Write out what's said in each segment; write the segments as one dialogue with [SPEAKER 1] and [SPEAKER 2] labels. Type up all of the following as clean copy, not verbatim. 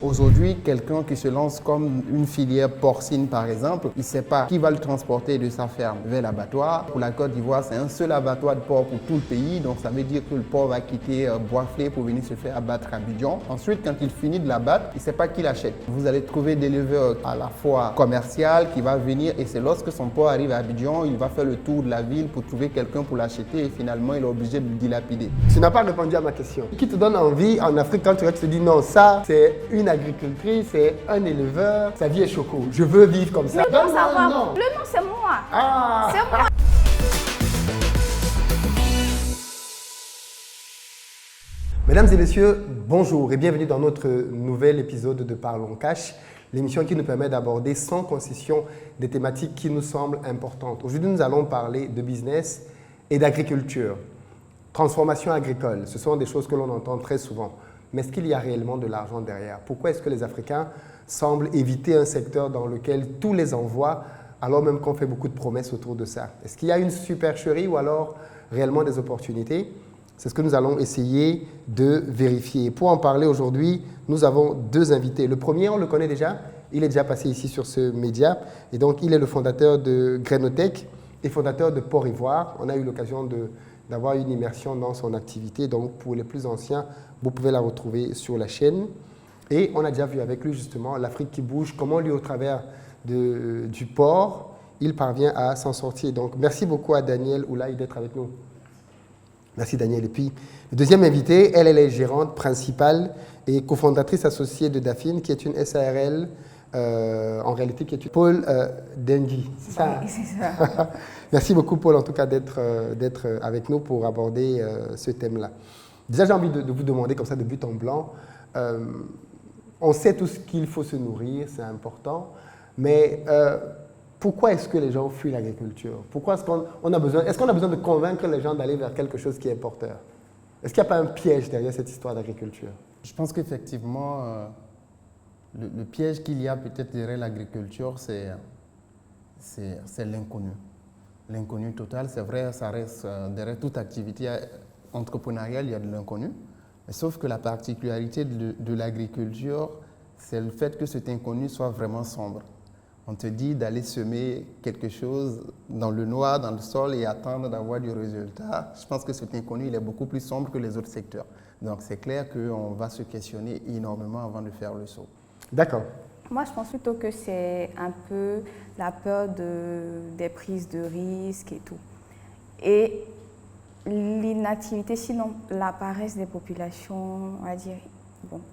[SPEAKER 1] Aujourd'hui, quelqu'un qui se lance comme une filière porcine par exemple, il ne sait pas qui va le transporter de sa ferme vers l'abattoir. Pour la Côte d'Ivoire, c'est un seul abattoir de porc pour tout le pays, donc ça veut dire que le porc va quitter Boisflé pour venir se faire abattre à Abidjan. Ensuite, quand il finit de l'abattre, il ne sait pas qui l'achète. Vous allez trouver des éleveurs à la fois commercial qui va venir et c'est lorsque son porc arrive à Abidjan, il va faire le tour de la ville pour trouver quelqu'un pour l'acheter et finalement il est obligé de le dilapider.
[SPEAKER 2] Tu n'as pas répondu à ma question. Qui te donne envie en Afrique quand tu te dis non, ça c'est une agricultrice, c'est un éleveur, sa vie est choco. Je veux vivre comme ça.
[SPEAKER 3] Mais non, ça va. Le nom, c'est moi.
[SPEAKER 2] Ah.
[SPEAKER 3] C'est moi.
[SPEAKER 2] Mesdames et messieurs, bonjour et bienvenue dans notre nouvel épisode de Parlons Cash, l'émission qui nous permet d'aborder sans concession des thématiques qui nous semblent importantes. Aujourd'hui, nous allons parler de business et d'agriculture. Transformation agricole, ce sont des choses que l'on entend très souvent. Mais est-ce qu'il y a réellement de l'argent derrière? Pourquoi est-ce que les Africains semblent éviter un secteur dans lequel tous les envoient, alors même qu'on fait beaucoup de promesses autour de ça? Est-ce qu'il y a une supercherie ou alors réellement des opportunités? C'est ce que nous allons essayer de vérifier. Pour en parler aujourd'hui, nous avons deux invités. Le premier, on le connaît déjà, il est déjà passé ici sur ce média. Et donc, il est le fondateur de Grainotech et fondateur de Port Ivoire. On a eu l'occasion d'avoir une immersion dans son activité. Donc, pour les plus anciens, vous pouvez la retrouver sur la chaîne. Et on a déjà vu avec lui, justement, l'Afrique qui bouge, comment lui, au travers du port, il parvient à s'en sortir. Donc, merci beaucoup à Danielle Oulaye d'être avec nous. Merci Daniel. Et puis, le deuxième invité, elle est gérante principale et cofondatrice associée de Dafine, qui est une SARL, en réalité, qui est une Paul Dengi. C'est ça?
[SPEAKER 3] Oui, c'est ça.
[SPEAKER 2] Merci beaucoup, Paul, en tout cas, d'être avec nous pour aborder ce thème-là. Déjà, j'ai envie de vous demander, comme ça, de but en blanc, on sait tout ce qu'il faut se nourrir, c'est important, mais pourquoi est-ce que les gens fuient l'agriculture? Pourquoi est-ce qu'on a besoin de convaincre les gens d'aller vers quelque chose qui est porteur? Est-ce qu'il n'y a pas un piège derrière cette histoire d'agriculture?
[SPEAKER 1] Je pense qu'effectivement, le piège qu'il y a peut-être derrière l'agriculture, c'est l'inconnu. L'inconnu total, c'est vrai, ça reste derrière toute activité entrepreneuriale, il y a de l'inconnu. Sauf que la particularité de l'agriculture, c'est le fait que cet inconnu soit vraiment sombre. On te dit d'aller semer quelque chose dans le noir, dans le sol et attendre d'avoir du résultat. Je pense que cet inconnu, il est beaucoup plus sombre que les autres secteurs. Donc c'est clair qu'on va se questionner énormément avant de faire le saut.
[SPEAKER 2] D'accord.
[SPEAKER 3] Moi, je pense plutôt que c'est un peu la peur des prises de risques et tout. Et l'inactivité, sinon la paresse des populations, on va dire,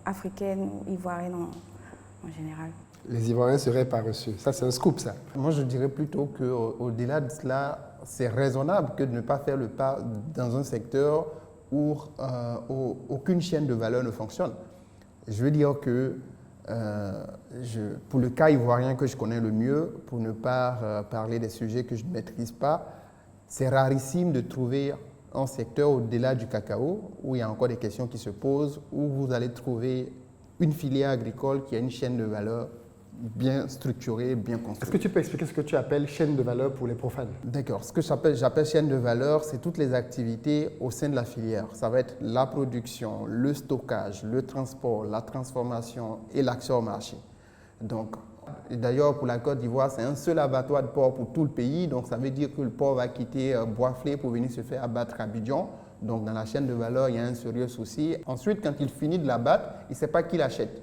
[SPEAKER 3] africaines ou ivoiriennes en général.
[SPEAKER 2] Les Ivoiriens seraient paresseux. Ça, c'est un scoop, ça.
[SPEAKER 1] Moi, je dirais plutôt qu'au-delà de cela, c'est raisonnable que de ne pas faire le pas dans un secteur où aucune chaîne de valeur ne fonctionne. Je veux dire que pour le cas ivoirien que je connais le mieux, pour ne pas parler des sujets que je ne maîtrise pas, c'est rarissime de trouver un secteur au-delà du cacao où il y a encore des questions qui se posent, où vous allez trouver une filière agricole qui a une chaîne de valeur bien structurée, bien construite.
[SPEAKER 2] Est-ce que tu peux expliquer ce que tu appelles chaîne de valeur pour les profanes?
[SPEAKER 1] D'accord. Ce que j'appelle chaîne de valeur, c'est toutes les activités au sein de la filière. Ça va être la production, le stockage, le transport, la transformation et l'accès au marché. Donc, d'ailleurs, pour la Côte d'Ivoire, c'est un seul abattoir de porc pour tout le pays. Donc, ça veut dire que le porc va quitter Boisflé pour venir se faire abattre à Abidjan. Donc, dans la chaîne de valeur, il y a un sérieux souci. Ensuite, quand il finit de l'abattre, il ne sait pas qui l'achète.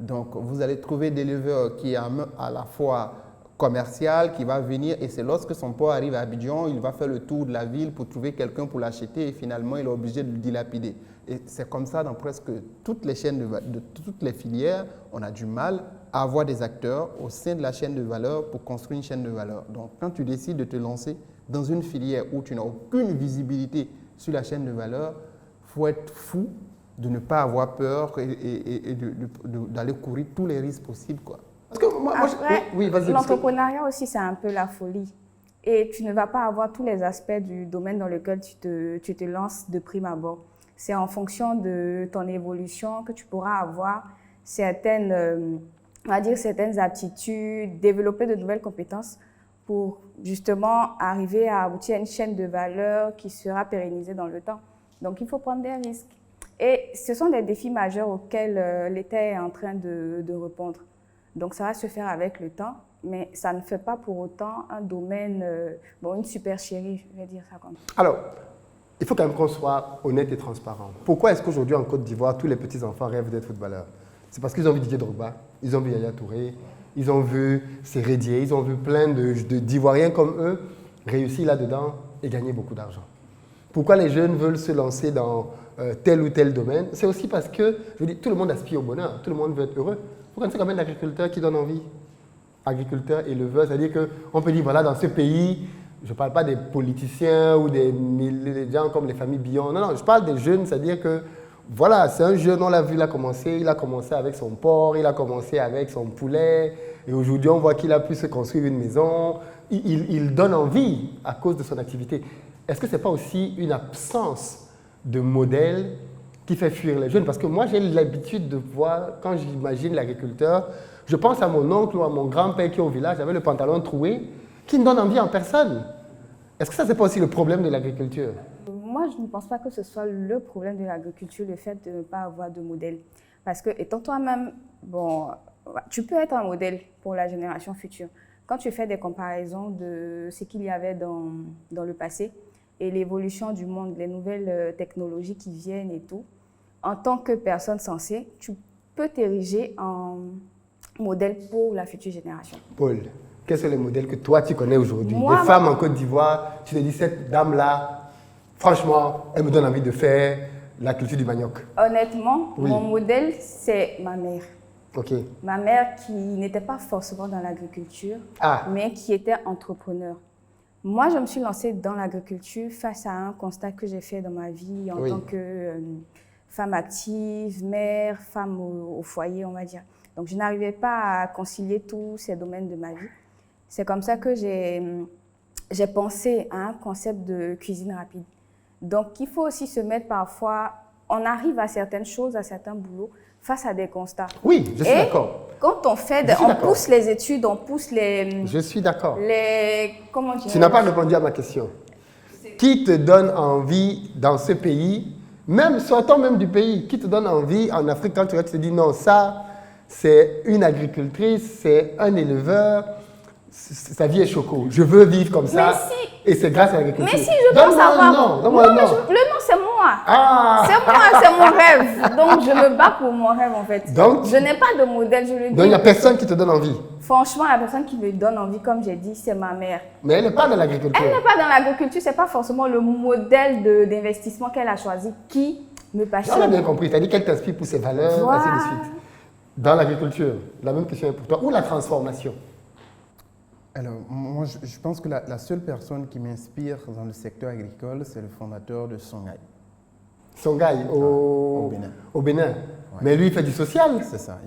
[SPEAKER 1] Donc, vous allez trouver des éleveurs qui est à la fois commercial, qui va venir et c'est lorsque son porc arrive à Abidjan, il va faire le tour de la ville pour trouver quelqu'un pour l'acheter et finalement, il est obligé de le dilapider. Et c'est comme ça dans presque toutes les chaînes de toutes les filières, on a du mal à avoir des acteurs au sein de la chaîne de valeur pour construire une chaîne de valeur. Donc, quand tu décides de te lancer dans une filière où tu n'as aucune visibilité sur la chaîne de valeur, il faut être fou de ne pas avoir peur et d'aller courir tous les risques possibles, quoi.
[SPEAKER 2] Parce que oui, vas-y.
[SPEAKER 3] L'entrepreneuriat aussi, c'est un peu la folie. Et tu ne vas pas avoir tous les aspects du domaine dans lequel tu te lances de prime abord. C'est en fonction de ton évolution que tu pourras avoir certaines aptitudes, développer de nouvelles compétences pour justement arriver à aboutir à une chaîne de valeur qui sera pérennisée dans le temps. Donc, il faut prendre des risques. Et ce sont des défis majeurs auxquels l'État est en train de répondre. Donc ça va se faire avec le temps, mais ça ne fait pas pour autant un domaine, une supercherie, je vais dire ça comme ça.
[SPEAKER 2] Alors, il faut quand même qu'on soit honnête et transparent. Pourquoi est-ce qu'aujourd'hui en Côte d'Ivoire, tous les petits-enfants rêvent d'être footballeurs? C'est parce qu'ils ont vu Didier Drogba, ils ont vu Yaya Touré, ils ont vu Sérédier, ils ont vu plein d'Ivoiriens comme eux réussir là-dedans et gagner beaucoup d'argent. Pourquoi les jeunes veulent se lancer dans tel ou tel domaine? C'est aussi parce que, je dis, tout le monde aspire au bonheur, tout le monde veut être heureux. Vous connaissez quand même d'agriculteurs qui donnent envie? Agriculteurs, éleveurs, c'est-à-dire qu'on peut dire, voilà, dans ce pays, je ne parle pas des politiciens ou des gens comme les familles Billon, non, je parle des jeunes, c'est-à-dire que, voilà, c'est un jeune, on l'a vu, il a commencé avec son porc, il a commencé avec son poulet, et aujourd'hui on voit qu'il a pu se construire une maison, il donne envie à cause de son activité. Est-ce que ce n'est pas aussi une absence de modèle qui fait fuir les jeunes? Parce que moi, j'ai l'habitude de voir, quand j'imagine l'agriculteur, je pense à mon oncle ou à mon grand-père qui est au village avait le pantalon troué, qui ne donne envie en personne. Est-ce que ça, ce n'est pas aussi le problème de l'agriculture?
[SPEAKER 3] Moi, je ne pense pas que ce soit le problème de l'agriculture, le fait de ne pas avoir de modèle. Parce que, étant toi-même, tu peux être un modèle pour la génération future. Quand tu fais des comparaisons de ce qu'il y avait dans le passé et l'évolution du monde, les nouvelles technologies qui viennent et tout, en tant que personne sensée, tu peux t'ériger en modèle pour la future génération.
[SPEAKER 2] Paul, quels sont les modèles que toi, tu connais aujourd'hui?
[SPEAKER 3] Moi,
[SPEAKER 2] des femmes en Côte d'Ivoire, tu te dis, cette dame-là, franchement, elle me donne envie de faire la culture du manioc.
[SPEAKER 3] Honnêtement,
[SPEAKER 2] Oui.
[SPEAKER 3] mon modèle, c'est ma mère.
[SPEAKER 2] Ok.
[SPEAKER 3] Ma mère qui n'était pas forcément dans l'agriculture, mais qui était entrepreneur. Moi, je me suis lancée dans l'agriculture face à un constat que j'ai fait dans ma vie en tant que femme active, mère, femme au foyer, on va dire. Donc, je n'arrivais pas à concilier tous ces domaines de ma vie. C'est comme ça que j'ai pensé à un concept de cuisine rapide. Donc, il faut aussi se mettre parfois, on arrive à certaines choses, à certains boulots, face à des constats.
[SPEAKER 2] Oui, je suis d'accord.
[SPEAKER 3] Quand on fait, on pousse les études, on pousse les...
[SPEAKER 2] Je suis d'accord.
[SPEAKER 3] Comment dire?
[SPEAKER 2] Tu n'as pas répondu à ma question. Qui te donne envie dans ce pays, même sortant même du pays, qui te donne envie en Afrique quand tu te dis non, ça, c'est une agricultrice, c'est un éleveur, sa vie est choco. Je veux vivre comme ça. Et c'est grâce à l'agriculture.
[SPEAKER 3] Mais si, je dois savoir.
[SPEAKER 2] Non,
[SPEAKER 3] le nom, c'est moi. C'est moi, c'est mon rêve. Donc, je me bats pour mon rêve, en fait.
[SPEAKER 2] Donc,
[SPEAKER 3] je n'ai pas de modèle, je le dis.
[SPEAKER 2] Donc, il n'y a personne qui te donne envie.
[SPEAKER 3] Franchement, la personne qui me donne envie, comme j'ai dit, c'est ma mère.
[SPEAKER 2] Mais elle n'est pas dans l'agriculture.
[SPEAKER 3] Elle n'est pas dans l'agriculture, ce n'est pas forcément le modèle d'investissement qu'elle a choisi qui me passionne.
[SPEAKER 2] On a bien compris. Tu as dit qu'elle t'inspire pour ses valeurs, ainsi de suite. Dans l'agriculture, la même question est pour toi. Ou la transformation?
[SPEAKER 1] Alors, moi, je pense que la seule personne qui m'inspire dans le secteur agricole, c'est le fondateur de Songhai.
[SPEAKER 2] Songhai, au
[SPEAKER 1] Bénin.
[SPEAKER 2] Au Bénin. Ouais. Mais lui, il fait du social.
[SPEAKER 1] C'est ça.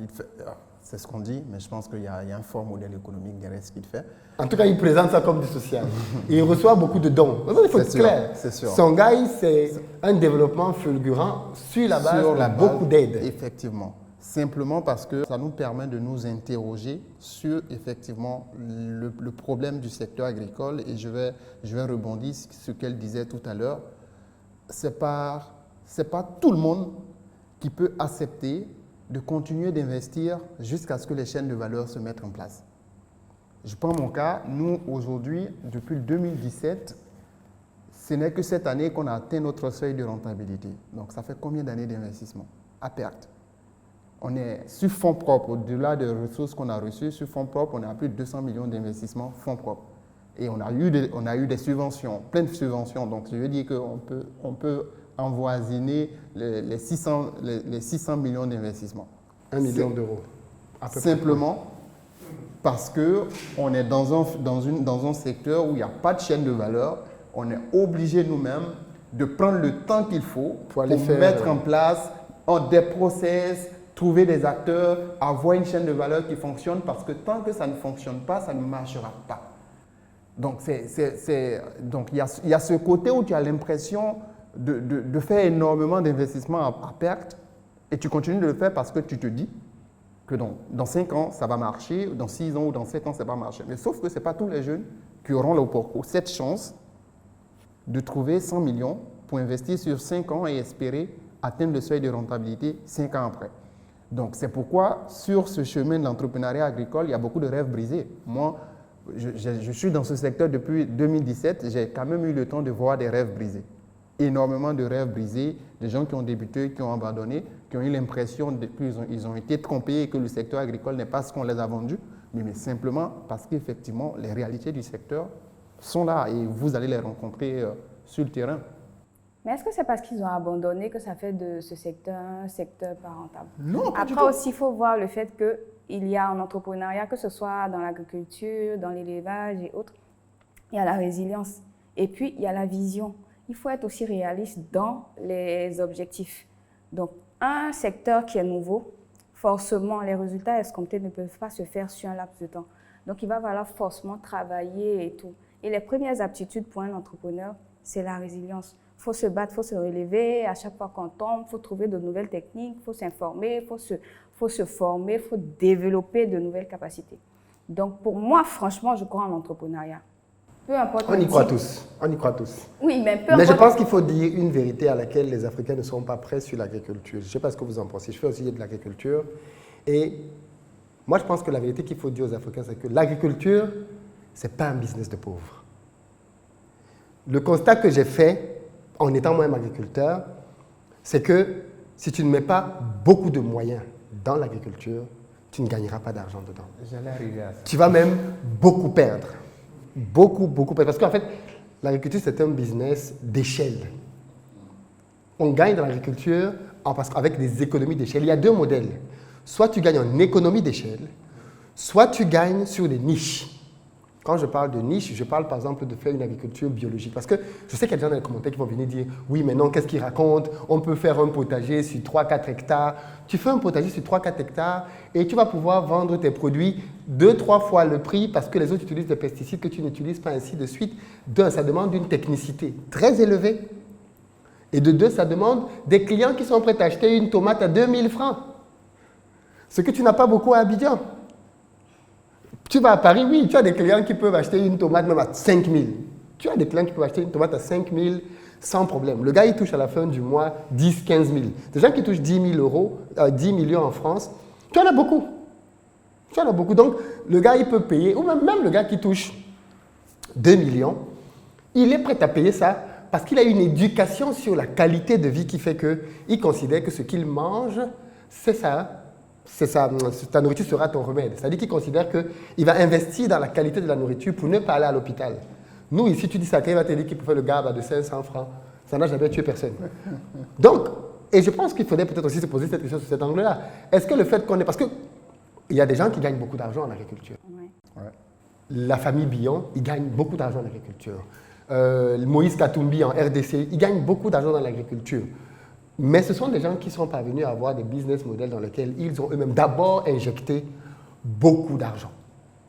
[SPEAKER 1] C'est ce qu'on dit, mais je pense qu'il y a un fort modèle économique derrière ce qu'il fait.
[SPEAKER 2] En tout cas, il présente ça comme du social. Et il reçoit beaucoup de dons. Il faut être clair.
[SPEAKER 1] C'est sûr.
[SPEAKER 2] Songhai, c'est un développement fulgurant sur la base de beaucoup d'aides.
[SPEAKER 1] Effectivement. Simplement parce que ça nous permet de nous interroger sur effectivement le problème du secteur agricole, et je vais rebondir sur ce qu'elle disait tout à l'heure. C'est pas tout le monde qui peut accepter de continuer d'investir jusqu'à ce que les chaînes de valeur se mettent en place. Je prends mon cas, nous aujourd'hui, depuis le 2017, ce n'est que cette année qu'on a atteint notre seuil de rentabilité. Donc ça fait combien d'années d'investissement à perte? On est sur fonds propres, au-delà des ressources qu'on a reçues, sur fonds propres, on est à plus de 200 millions d'investissements fonds propres. Et on a eu des subventions, plein de subventions. Donc, je veux dire qu'on peut envoisiner les 600 millions d'investissements.
[SPEAKER 2] 1 million d'euros.
[SPEAKER 1] Simplement parce qu'on est dans un secteur où il n'y a pas de chaîne de valeur. On est obligé nous-mêmes de prendre le temps qu'il faut pour mettre en place des process, trouver des acteurs, avoir une chaîne de valeur qui fonctionne, parce que tant que ça ne fonctionne pas, ça ne marchera pas. Donc, il y a ce côté où tu as l'impression de faire énormément d'investissements à perte, et tu continues de le faire parce que tu te dis que dans 5 ans, ça va marcher, dans 6 ans ou dans 7 ans, ça va marcher. Mais sauf que ce n'est pas tous les jeunes qui auront cette chance de trouver 100 millions pour investir sur 5 ans et espérer atteindre le seuil de rentabilité 5 ans après. Donc, c'est pourquoi, sur ce chemin de l'entrepreneuriat agricole, il y a beaucoup de rêves brisés. Moi, je suis dans ce secteur depuis 2017, j'ai quand même eu le temps de voir des rêves brisés. Énormément de rêves brisés, des gens qui ont débuté, qui ont abandonné, qui ont eu l'impression qu'ils ont été trompés et que le secteur agricole n'est pas ce qu'on les a vendu, mais simplement parce qu'effectivement, les réalités du secteur sont là et vous allez les rencontrer sur le terrain.
[SPEAKER 3] Mais est-ce que c'est parce qu'ils ont abandonné que ça fait de ce secteur un secteur pas rentable?
[SPEAKER 1] Non, pas du
[SPEAKER 3] Après
[SPEAKER 1] tout.
[SPEAKER 3] aussi, il faut voir le fait qu'il y a un entrepreneuriat, que ce soit dans l'agriculture, dans l'élevage et autres, il y a la résilience. Et puis, il y a la vision. Il faut être aussi réaliste dans les objectifs. Donc, un secteur qui est nouveau, forcément, les résultats escomptés ne peuvent pas se faire sur un laps de temps. Donc, il va falloir forcément travailler et tout. Et les premières aptitudes pour un entrepreneur, c'est la résilience. Il faut se battre, il faut se relever. À chaque fois qu'on tombe, il faut trouver de nouvelles techniques, il faut s'informer, il faut se former, il faut développer de nouvelles capacités. Donc, pour moi, franchement, je crois en l'entrepreneuriat. Peu importe.
[SPEAKER 2] On y croit tous. On y croit tous.
[SPEAKER 3] Oui, mais peu
[SPEAKER 2] Mais je
[SPEAKER 3] importe.
[SPEAKER 2] pense qu'il faut dire une vérité à laquelle les Africains ne sont pas prêts sur l'agriculture. Je ne sais pas ce que vous en pensez. Je fais aussi de l'agriculture. Et moi, je pense que la vérité qu'il faut dire aux Africains, c'est que l'agriculture, ce n'est pas un business de pauvres. Le constat que j'ai fait en étant moi-même agriculteur, c'est que si tu ne mets pas beaucoup de moyens dans l'agriculture, tu ne gagneras pas d'argent dedans.
[SPEAKER 1] J'allais arriver à ça.
[SPEAKER 2] Tu vas même beaucoup perdre. Beaucoup perdre. Parce qu'en fait, l'agriculture, c'est un business d'échelle. On gagne dans l'agriculture avec des économies d'échelle. Il y a deux modèles. Soit tu gagnes en économie d'échelle, soit tu gagnes sur des niches. Quand je parle de niche, je parle par exemple de faire une agriculture biologique. Parce que je sais qu'il y a des gens dans les commentaires qui vont venir dire « Oui, mais non, qu'est-ce qu'ils racontent? On peut faire un potager sur 3-4 hectares. » Tu fais un potager sur 3-4 hectares et tu vas pouvoir vendre tes produits 2-3 fois le prix parce que les autres utilisent des pesticides que tu n'utilises pas, ainsi de suite. D'un, ça demande une technicité très élevée. Et de deux, ça demande des clients qui sont prêts à acheter une tomate à 2000 francs. Ce que tu n'as pas beaucoup à Abidjan. Tu vas à Paris, oui, tu as des clients qui peuvent acheter une tomate même à 5 000. Tu as des clients qui peuvent acheter une tomate à 5 000 sans problème. Le gars, il touche à la fin du mois 10 15 000. Des gens qui touchent 10 000 euros, 10 millions en France, tu en as beaucoup. Tu en as beaucoup. Donc, le gars, il peut payer, ou même le gars qui touche 2 millions, il est prêt à payer ça parce qu'il a une éducation sur la qualité de vie qui fait qu'il considère que ce qu'il mange, c'est ça. Ta nourriture sera ton remède. C'est-à-dire qu'il considère qu'il va investir dans la qualité de la nourriture pour ne pas aller à l'hôpital. Nous, ici, tu dis ça, il va te dire qu'il peut faire le gab de 500 francs. Ça n'a jamais tué personne. Donc, et je pense qu'il faudrait peut-être aussi se poser cette question sur cet angle-là. Est-ce que le fait qu'on est... Parce qu'il y a des gens qui gagnent beaucoup d'argent en agriculture.
[SPEAKER 3] Oui.
[SPEAKER 1] Ouais.
[SPEAKER 2] La famille Billon, ils gagnent beaucoup d'argent en agriculture. Moïse Katumbi en RDC, ils gagnent beaucoup d'argent dans l'agriculture. Mais ce sont des gens qui sont parvenus à avoir des business models dans lesquels ils ont eux-mêmes d'abord injecté beaucoup d'argent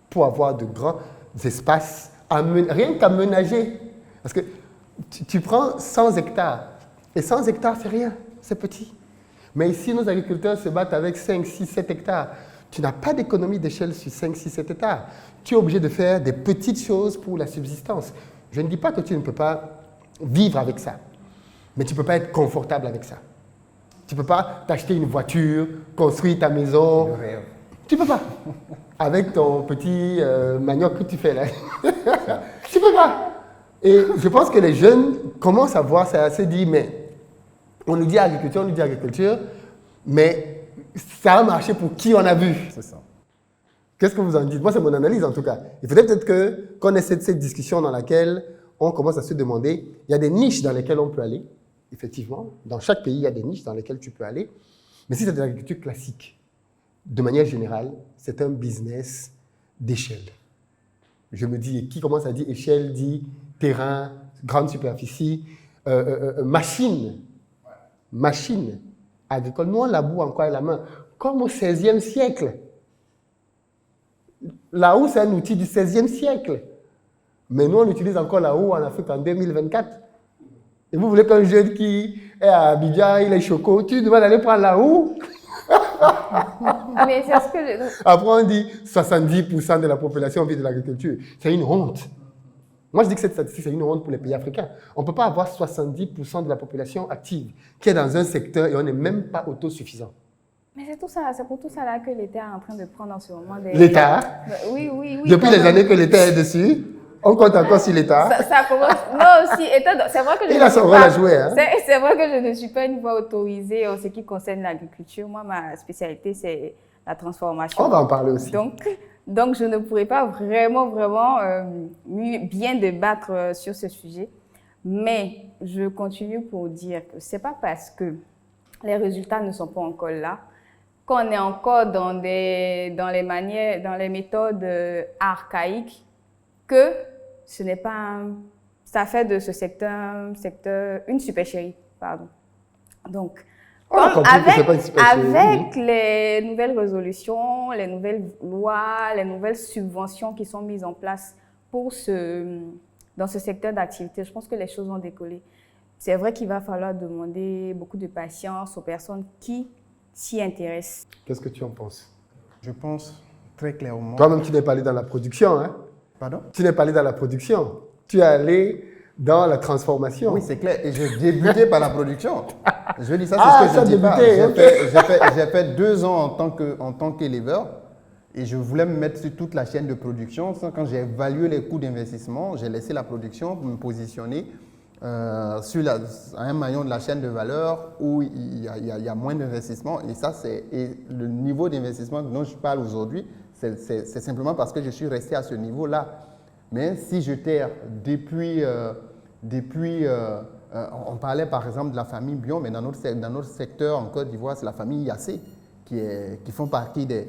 [SPEAKER 2] pour avoir de grands espaces, rien qu'aménager. Parce que tu prends 100 hectares, et 100 hectares, c'est rien, c'est petit. Mais ici, nos agriculteurs se battent avec 5, 6, 7 hectares. Tu n'as pas d'économie d'échelle sur 5, 6, 7 hectares. Tu es obligé de faire des petites choses pour la subsistance. Je ne dis pas que tu ne peux pas vivre avec ça. Mais tu ne peux pas être confortable avec ça. Tu ne peux pas t'acheter une voiture, construire ta maison.
[SPEAKER 1] Le rêve.
[SPEAKER 2] Tu ne peux pas. Avec ton petit manioc que tu fais là. Tu ne peux pas. Et je pense que les jeunes commencent à voir ça, à se dire, mais on nous dit agriculture, mais ça a marché pour qui on a vu.
[SPEAKER 1] C'est ça.
[SPEAKER 2] Qu'est-ce que vous en dites? Moi, c'est mon analyse en tout cas. Il faudrait peut-être qu'on ait cette discussion dans laquelle on commence à se demander, il y a des niches dans lesquelles on peut aller. Effectivement, dans chaque pays, il y a des niches dans lesquelles tu peux aller. Mais si c'est de l'agriculture classique, de manière générale, c'est un business d'échelle. Je me dis, qui commence à dire échelle, dit terrain, grande superficie, machine agricole. Nous, on laboure encore à la main, comme au XVIe siècle. La houe, c'est un outil du XVIe siècle. Mais nous, on utilise encore la houe en Afrique en 2024. Et vous voulez qu'un jeune qui est à Abidjan, il est choco, tu demandes d'aller prendre la houe.
[SPEAKER 3] Mais c'est ce que...
[SPEAKER 2] Après, on dit 70% de la population vit de l'agriculture. C'est une honte. Moi, je dis que cette statistique, c'est une honte pour les pays africains. On ne peut pas avoir 70% de la population active qui est dans un secteur et on n'est même pas autosuffisant.
[SPEAKER 3] Mais c'est tout ça, c'est pour tout ça là que l'État est en train de prendre en ce moment des...
[SPEAKER 2] L'État,
[SPEAKER 3] Oui, oui, oui.
[SPEAKER 2] depuis les années que l'État est dessus, on compte encore sur l'État.
[SPEAKER 3] Ça commence... Non, si, c'est vrai que je
[SPEAKER 2] Il a son rôle à jouer. Hein?
[SPEAKER 3] C'est vrai que je ne suis pas une voix autorisée en ce qui concerne l'agriculture. Moi, ma spécialité, c'est la transformation.
[SPEAKER 2] On va en parler aussi.
[SPEAKER 3] Donc je ne pourrais pas vraiment bien débattre sur ce sujet. Mais je continue pour dire que ce n'est pas parce que les résultats ne sont pas encore là qu'on est encore dans les méthodes archaïques que ce n'est pas ça fait de ce secteur une supercherie, pardon. Donc, avec les nouvelles résolutions, les nouvelles lois, les nouvelles subventions qui sont mises en place dans ce secteur d'activité, je pense que les choses vont décoller. C'est vrai qu'il va falloir demander beaucoup de patience aux personnes qui s'y intéressent.
[SPEAKER 2] Qu'est-ce que tu en penses?
[SPEAKER 1] Je pense très clairement...
[SPEAKER 2] Toi-même, tu n'es pas allé dans la production, hein?
[SPEAKER 1] Pardon?
[SPEAKER 2] Tu n'es pas allé dans la production. Tu es allé dans la transformation.
[SPEAKER 1] Oui, c'est clair. Et j'ai débuté par la production. Je dis ça, c'est ce que je dis pas. J'ai fait 2 ans en tant qu'éleveur et je voulais me mettre sur toute la chaîne de production. Quand j'ai évalué les coûts d'investissement, j'ai laissé la production pour me positionner à un maillon de la chaîne de valeur où il y a moins d'investissement. Et le niveau d'investissement dont je parle aujourd'hui, c'est simplement parce que je suis resté à ce niveau-là. Mais si je terre depuis on parlait par exemple de la famille Bion, mais dans notre secteur en Côte d'Ivoire, c'est la famille Yassé qui font partie des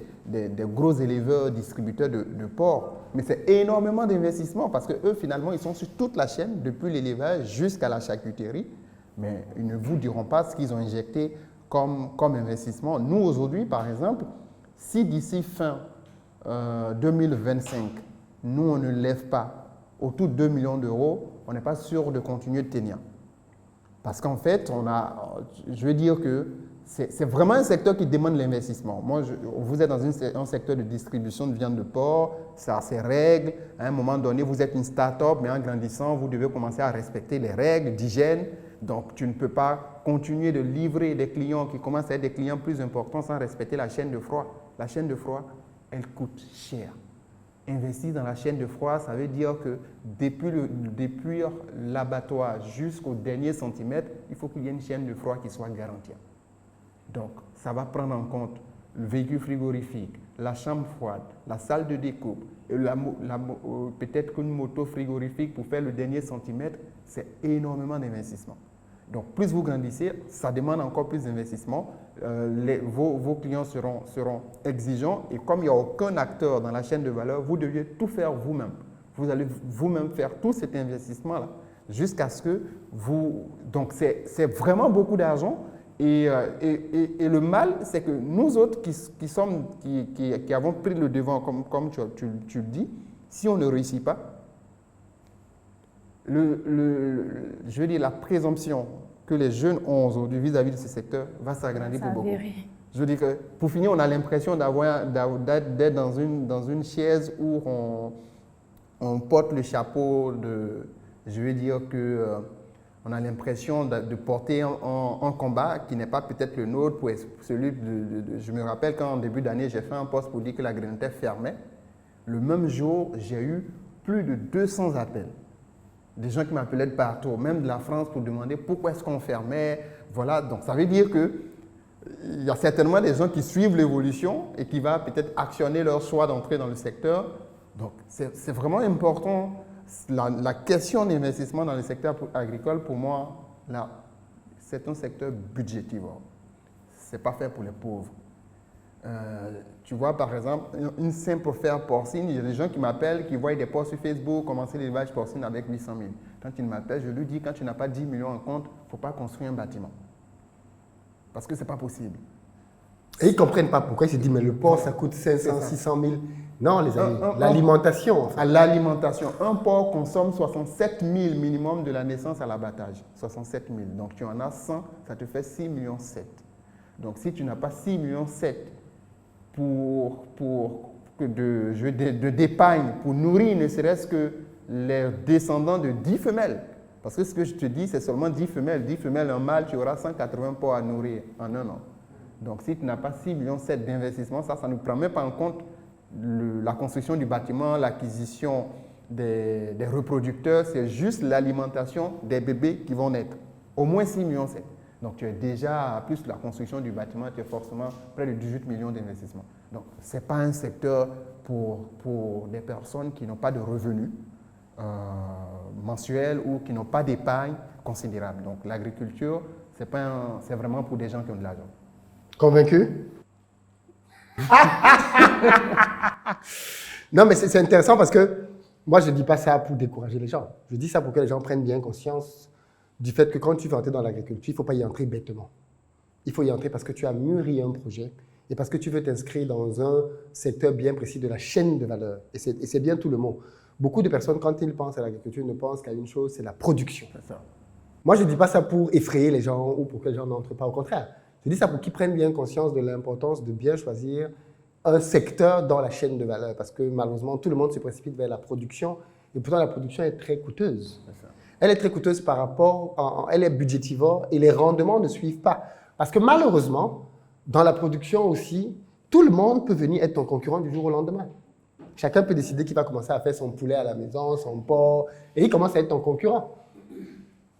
[SPEAKER 1] gros éleveurs, distributeurs de porc. Mais c'est énormément d'investissement parce qu'eux, finalement, ils sont sur toute la chaîne, depuis l'élevage jusqu'à la charcuterie. Mais ils ne vous diront pas ce qu'ils ont injecté comme investissement. Nous, aujourd'hui, par exemple, si d'ici fin 2025, nous, on ne lève pas autour de 2 millions d'euros, on n'est pas sûr de continuer de tenir. Parce qu'en fait, je veux dire que c'est vraiment un secteur qui demande l'investissement. Vous êtes dans un secteur de distribution de viande de porc, ça a ses règles. À un moment donné, vous êtes une start-up, mais en grandissant, vous devez commencer à respecter les règles d'hygiène. Donc, tu ne peux pas continuer de livrer des clients qui commencent à être des clients plus importants sans respecter la chaîne de froid. La chaîne de froid, elle coûte cher. Investir dans la chaîne de froid, ça veut dire que depuis l'abattoir jusqu'au dernier centimètre, il faut qu'il y ait une chaîne de froid qui soit garantie. Donc, ça va prendre en compte le véhicule frigorifique, la chambre froide, la salle de découpe, et peut-être qu'une moto frigorifique pour faire le dernier centimètre, c'est énormément d'investissement. Donc, plus vous grandissez, ça demande encore plus d'investissement. Vos clients seront exigeants et comme il n'y a aucun acteur dans la chaîne de valeur, vous deviez tout faire vous-même. Vous allez vous-même faire tout cet investissement-là jusqu'à ce que vous... Donc, c'est vraiment beaucoup d'argent et le mal, c'est que nous autres qui avons pris le devant, comme tu le dis, si on ne réussit pas, je veux dire, la présomption que les jeunes ont aujourd'hui vis-à-vis de ce secteur va s'agrandir pour beaucoup. Je veux dire que, pour finir, on a l'impression d'être dans une chaise où on porte le chapeau de... Je veux dire que on a l'impression de porter un combat qui n'est pas peut-être le nôtre, pour celui je me rappelle qu'en début d'année, j'ai fait un post pour dire que la Grenouille fermait. Le même jour, j'ai eu plus de 200 appels. Des gens qui m'appelaient de partout, même de la France, pour demander pourquoi est-ce qu'on fermait. Voilà, donc ça veut dire qu'il y a certainement des gens qui suivent l'évolution et qui vont peut-être actionner leur choix d'entrer dans le secteur. Donc c'est vraiment important. La question d'investissement dans le secteur agricole, pour moi, là, c'est un secteur budgétivore. Ce n'est pas fait pour les pauvres. Tu vois, par exemple, une simple ferme porcine, il y a des gens qui m'appellent, qui voient des posts sur Facebook, commencer l'élevage porcine avec 800 000. Quand ils m'appellent, je lui dis, quand tu n'as pas 10 millions en compte, il ne faut pas construire un bâtiment. Parce que ce n'est pas possible.
[SPEAKER 2] Et ils ne comprennent pas pourquoi. Ils se disent, mais le porc, ça coûte 500, 600 000. Non, les amis, l'alimentation. En fait.
[SPEAKER 1] L'alimentation. Un porc consomme 67 000 minimum de la naissance à l'abattage. 67 000. Donc, tu en as 100, ça te fait 6,7 millions. Donc, si tu n'as pas 6,7 millions d'épargne pour nourrir ne serait-ce que les descendants de 10 femelles. Parce que ce que je te dis, c'est seulement 10 femelles. 10 femelles, un mâle, tu auras 180 porcs à nourrir en un an. Donc, si tu n'as pas 6,7 millions d'investissement, ça ne prend même pas en compte la construction du bâtiment, l'acquisition des reproducteurs. C'est juste l'alimentation des bébés qui vont naître. Au moins 6,7 millions. Donc, tu es déjà, plus la construction du bâtiment, tu es forcément près de 18 millions d'investissements. Donc, ce n'est pas un secteur pour des personnes qui n'ont pas de revenus mensuels ou qui n'ont pas d'épargne considérable. Donc, l'agriculture, c'est vraiment pour des gens qui ont de l'argent.
[SPEAKER 2] Convaincu? Non, mais c'est intéressant parce que moi, je ne dis pas ça pour décourager les gens. Je dis ça pour que les gens prennent bien conscience du fait que quand tu veux entrer dans l'agriculture, il ne faut pas y entrer bêtement. Il faut y entrer parce que tu as mûri un projet et parce que tu veux t'inscrire dans un secteur bien précis de la chaîne de valeur. Et c'est bien tout le mot. Beaucoup de personnes, quand ils pensent à l'agriculture, ne pensent qu'à une chose, c'est la production.
[SPEAKER 1] C'est ça.
[SPEAKER 2] Moi, je ne dis pas ça pour effrayer les gens ou pour que les gens n'entrent pas. Au contraire, je dis ça pour qu'ils prennent bien conscience de l'importance de bien choisir un secteur dans la chaîne de valeur. Parce que malheureusement, tout le monde se précipite vers la production. Et pourtant, la production est très coûteuse.
[SPEAKER 1] C'est ça.
[SPEAKER 2] Elle est très coûteuse par rapport, elle est budgétivore et les rendements ne suivent pas. Parce que malheureusement, dans la production aussi, tout le monde peut venir être ton concurrent du jour au lendemain. Chacun peut décider qu'il va commencer à faire son poulet à la maison, son porc, et il commence à être ton concurrent.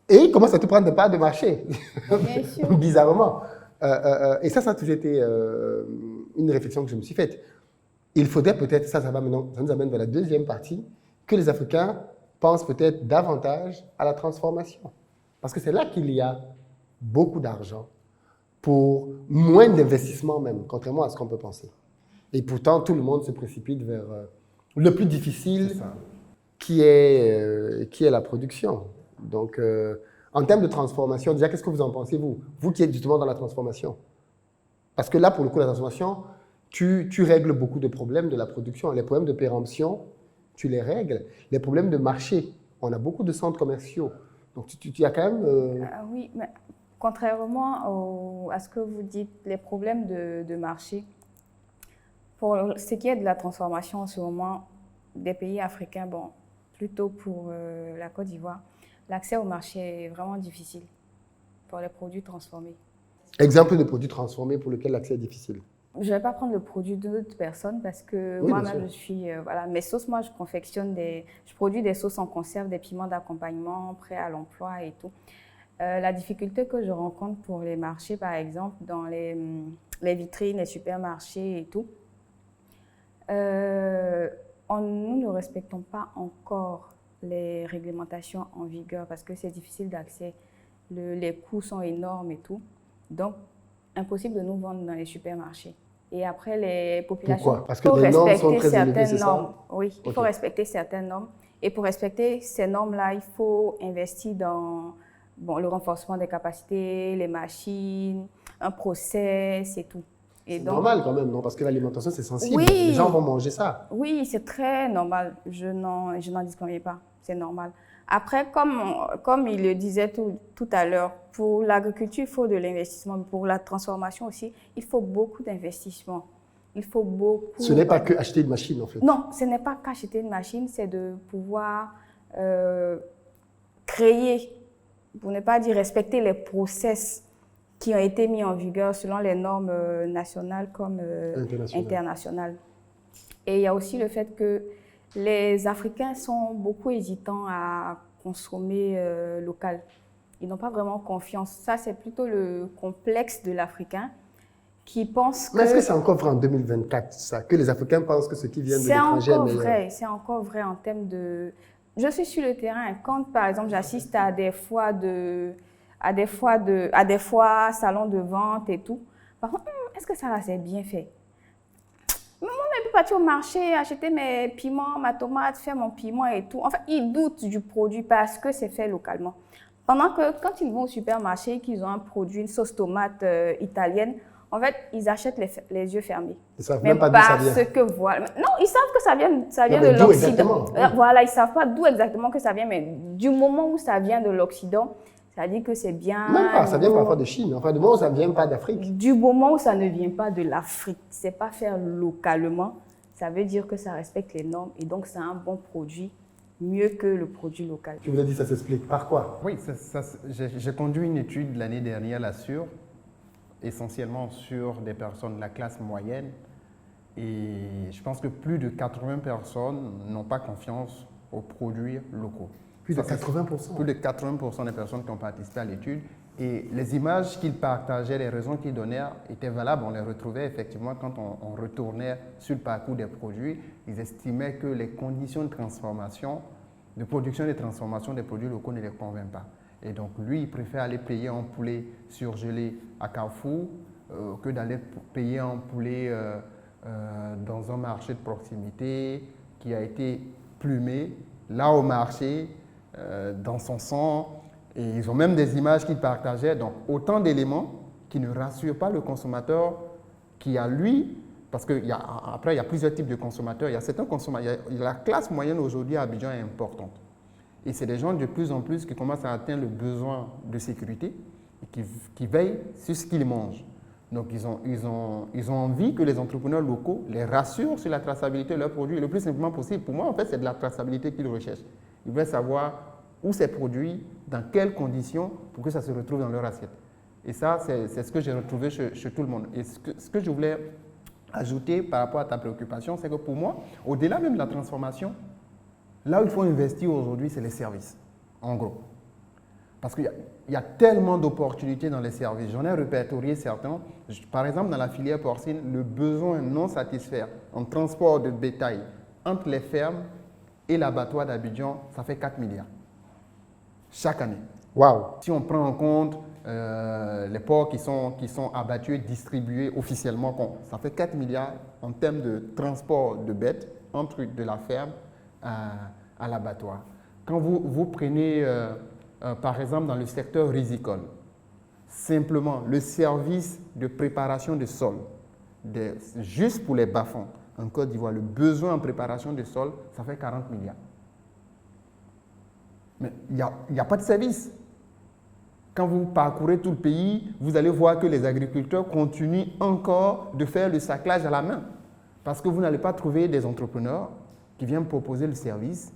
[SPEAKER 2] Et il commence à te prendre des parts de marché,
[SPEAKER 3] Bien sûr.
[SPEAKER 2] bizarrement. Et ça a toujours été une réflexion que je me suis faite. Il faudrait peut-être, ça nous amène vers la deuxième partie, que les Africains pensent peut-être davantage à la transformation. Parce que c'est là qu'il y a beaucoup d'argent pour moins d'investissement même, contrairement à ce qu'on peut penser. Et pourtant, tout le monde se précipite vers le plus difficile, qui est la production. Donc, en termes de transformation, déjà, qu'est-ce que vous en pensez, vous? Vous qui êtes justement dans la transformation. Parce que là, pour le coup, la transformation, tu règles beaucoup de problèmes de la production. Les problèmes de péremption, tu les règles. Les problèmes de marché, on a beaucoup de centres commerciaux. Donc, tu as quand même...
[SPEAKER 3] Oui, mais contrairement à ce que vous dites, les problèmes de marché, pour ce qui est de la transformation en ce moment des pays africains, bon, plutôt pour la Côte d'Ivoire, l'accès au marché est vraiment difficile pour les produits transformés.
[SPEAKER 2] Exemple de produits transformés pour lequel l'accès est difficile.
[SPEAKER 3] Je ne vais pas prendre le produit d'autres personnes parce que
[SPEAKER 2] Oui,
[SPEAKER 3] moi-même, je suis... voilà, mes sauces, moi, je produis des sauces en conserve, des piments d'accompagnement prêts à l'emploi et tout. La difficulté que je rencontre pour les marchés, par exemple, dans les vitrines, les supermarchés et tout, nous ne respectons pas encore les réglementations en vigueur parce que c'est difficile d'accès. Les coûts sont énormes et tout. Donc, impossible de nous vendre dans les supermarchés. Et après, les populations...
[SPEAKER 2] Pourquoi? Parce que les normes sont très élevées, c'est ça?
[SPEAKER 3] Oui, il faut respecter certaines normes. Et pour respecter ces normes-là, il faut investir dans le renforcement des capacités, les machines, un process et tout.
[SPEAKER 2] C'est normal quand même, non? Parce que l'alimentation, c'est sensible.
[SPEAKER 3] Oui.
[SPEAKER 2] Les gens vont manger ça.
[SPEAKER 3] Oui, c'est très normal. Je n'en disconviens pas. C'est normal. Après, comme il le disait tout à l'heure, pour l'agriculture, il faut de l'investissement. Pour la transformation aussi, il faut beaucoup d'investissement. Il faut beaucoup...
[SPEAKER 2] Ce n'est pas que acheter une machine, en fait.
[SPEAKER 3] Non, ce n'est pas qu'acheter une machine, c'est de pouvoir créer, pour ne pas dire respecter les process qui ont été mis en vigueur selon les normes nationales comme internationales. Et il y a aussi le fait que les Africains sont beaucoup hésitants à consommer local. Ils n'ont pas vraiment confiance. Ça, c'est plutôt le complexe de l'Africain qui pense que...
[SPEAKER 2] Mais est-ce que c'est encore vrai en 2024, ça, que les Africains pensent que ce qui vient de l'étranger est meilleur?
[SPEAKER 3] C'est encore vrai en termes de... Je suis sur le terrain. Quand, par exemple, j'assiste à des foires salons de vente et tout, par contre, est-ce que ça va, c'est bien fait? Moi, je peux partir au marché, acheter mes piments, ma tomate, faire mon piment et tout. En fait, ils doutent du produit parce que c'est fait localement. Pendant que quand ils vont au supermarché, qu'ils ont un produit, une sauce tomate italienne, en fait, ils achètent les yeux fermés.
[SPEAKER 2] Ils ne savent même pas d'où ça vient.
[SPEAKER 3] Parce que voilà. Non, ils savent que ça vient de l'Occident. Voilà, ils ne savent pas d'où exactement que ça vient, mais du moment où ça vient de l'Occident, ça dit que c'est bien...
[SPEAKER 2] Même pas, ça vient parfois de Chine. Enfin, du moment où ça ne vient pas d'Afrique.
[SPEAKER 3] Du moment où ça ne vient pas de l'Afrique, c'est pas faire localement, ça veut dire que ça respecte les normes et donc c'est un bon produit mieux que le produit local.
[SPEAKER 2] Tu vous as dit, ça s'explique par quoi?
[SPEAKER 1] Oui, j'ai conduit une étude l'année dernière là-dessus, essentiellement sur des personnes de la classe moyenne. Et je pense que plus de 80 personnes n'ont pas confiance aux produits locaux.
[SPEAKER 2] Plus de 80%.
[SPEAKER 1] Plus de 80% des personnes qui ont participé à l'étude. Et les images qu'ils partageaient, les raisons qu'ils donnaient étaient valables. On les retrouvait effectivement quand on retournait sur le parcours des produits. Ils estimaient que les conditions de transformation, de production et de transformation des produits locaux ne les convainquent pas. Et donc lui, il préfère aller payer un poulet surgelé à Carrefour que d'aller payer un poulet dans un marché de proximité qui a été plumé, là au marché, dans son sang. Et ils ont même des images qu'ils partageaient. Donc, autant d'éléments qui ne rassurent pas le consommateur qui a lui, parce qu'après, il y a plusieurs types de consommateurs. Il y a certains consommateurs, la classe moyenne aujourd'hui à Abidjan est importante. Et c'est des gens de plus en plus qui commencent à atteindre le besoin de sécurité et qui veillent sur ce qu'ils mangent. Donc, ils ont envie que les entrepreneurs locaux les rassurent sur la traçabilité de leurs produits le plus simplement possible. Pour moi, en fait, c'est de la traçabilité qu'ils recherchent. Ils veulent savoir où c'est produit, dans quelles conditions, pour que ça se retrouve dans leur assiette. Et ça, c'est ce que j'ai retrouvé chez tout le monde. Et ce que je voulais ajouter par rapport à ta préoccupation, c'est que pour moi, au-delà même de la transformation, là où il faut investir aujourd'hui, c'est les services, en gros. Parce qu'il y a tellement d'opportunités dans les services. J'en ai répertorié certains. Par exemple, dans la filière porcine, le besoin non satisfait en transport de bétail entre les fermes et l'abattoir d'Abidjan, ça fait 4 milliards. Chaque année.
[SPEAKER 2] Waouh!
[SPEAKER 1] Si on prend en compte les porcs qui sont abattus et distribués officiellement, ça fait 4 milliards en termes de transport de bêtes entre de la ferme à l'abattoir. Quand vous prenez, par exemple, dans le secteur rizicole, simplement le service de préparation de sol, juste pour les bas-fonds en Côte d'Ivoire, le besoin en préparation de sol, ça fait 40 milliards. Mais il n'y a pas de service. Quand vous parcourez tout le pays, vous allez voir que les agriculteurs continuent encore de faire le saclage à la main. Parce que vous n'allez pas trouver des entrepreneurs qui viennent proposer le service